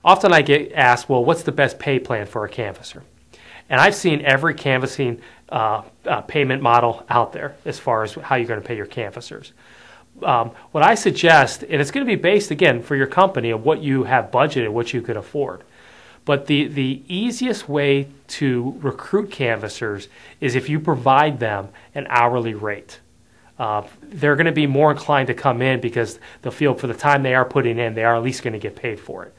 Often I get asked, well, what's the best pay plan for a canvasser? And I've seen every canvassing payment model out there as far as how you're going to pay your canvassers. What I suggest, and it's going to be based, again, for your company of what you have budgeted, what you could afford. But the easiest way to recruit canvassers is if you provide them an hourly rate. They're going to be more inclined to come in because they'll feel for the time they are putting in, they are at least going to get paid for it.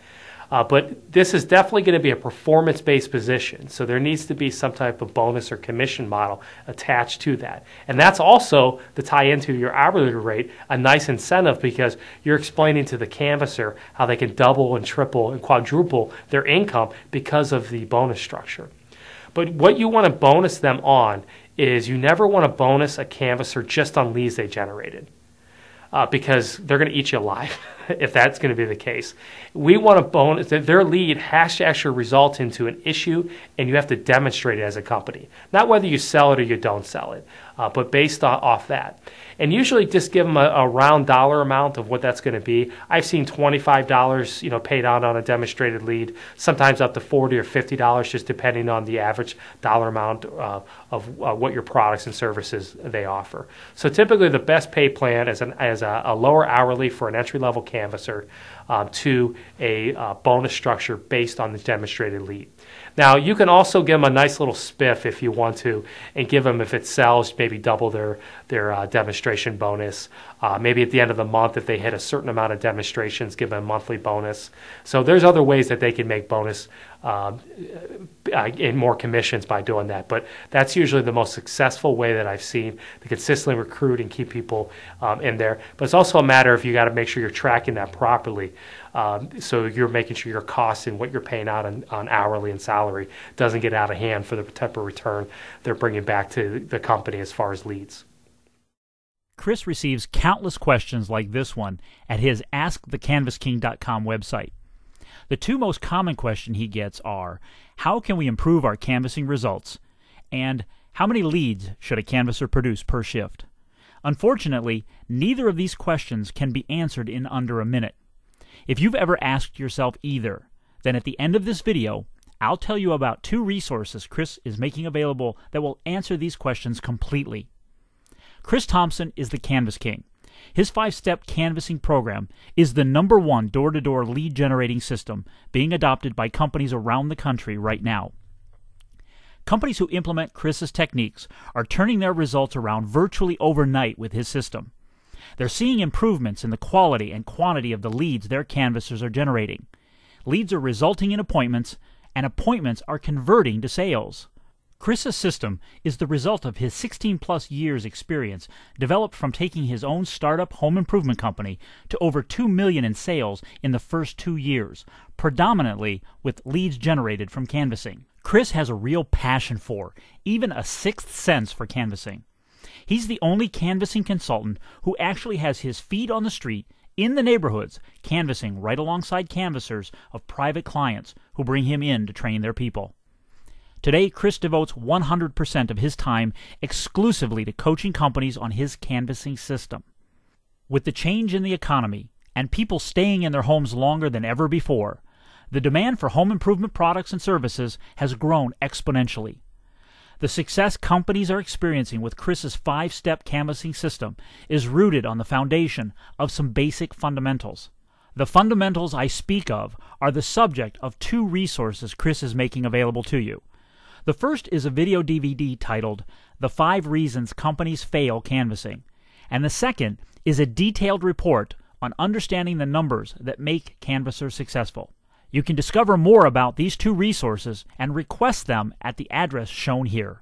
But this is definitely going to be a performance-based position, so there needs to be some type of bonus or commission model attached to that. And that's also, to tie into your hourly rate, a nice incentive because you're explaining to the canvasser how they can double and triple and quadruple their income because of the bonus structure. But what you want to bonus them on is you never want to bonus a canvasser just on leads they generated. Because they're going to eat you alive if that's going to be the case. We want to bonus that their lead has to actually result into an issue, and you have to demonstrate it as a company. Not whether you sell it or you don't sell it, but based off that. And usually just give them a round dollar amount of what that's going to be. I've seen $25 paid out on a demonstrated lead, sometimes up to $40 or $50, just depending on the average dollar amount of what your products and services they offer. So typically the best pay plan is a lower hourly for an entry-level canvasser to a bonus structure based on the demonstrated lead. Now, you can also give them a nice little spiff if you want to, and give them, if it sells, maybe double their demonstration bonus. Maybe at the end of the month, if they hit a certain amount of demonstrations, give them a monthly bonus. So there's other ways that they can make bonus in more commissions by doing that. But that's usually the most successful way that I've seen to consistently recruit and keep people in there. But it's also a matter of you got to make sure you're tracking that properly. So you're making sure your costs and what you're paying out on hourly and salary doesn't get out of hand for the type of return they're bringing back to the company as far as leads. Chris receives countless questions like this one at his AskTheCanvasKing.com website. The two most common questions he gets are, how can we improve our canvassing results? And how many leads should a canvasser produce per shift? Unfortunately, neither of these questions can be answered in under a minute. If you've ever asked yourself either, then at the end of this video, I'll tell you about two resources Chris is making available that will answer these questions completely. Chris Thompson is the Canvas King. His 5-step canvassing program is the #1 door-to-door lead generating system being adopted by companies around the country right now. Companies who implement Chris's techniques are turning their results around virtually overnight with his system. They're seeing improvements in the quality and quantity of the leads their canvassers are generating. Leads are resulting in appointments, and appointments are converting to sales. Chris's system is the result of his 16-plus years experience developed from taking his own startup home improvement company to over $2 million in sales in the first 2 years, predominantly with leads generated from canvassing. Chris has a real passion for, even a sixth sense for canvassing. He's the only canvassing consultant who actually has his feet on the street in the neighborhoods, canvassing right alongside canvassers of private clients who bring him in to train their people. Today, Chris devotes 100% of his time exclusively to coaching companies on his canvassing system. With the change in the economy and people staying in their homes longer than ever before, the demand for home improvement products and services has grown exponentially. The success companies are experiencing with Chris's 5-step canvassing system is rooted on the foundation of some basic fundamentals. The fundamentals I speak of are the subject of two resources Chris is making available to you. The first is a video DVD titled The 5 Reasons Companies Fail Canvassing, and the second is a detailed report on understanding the numbers that make canvassers successful. You can discover more about these two resources and request them at the address shown here.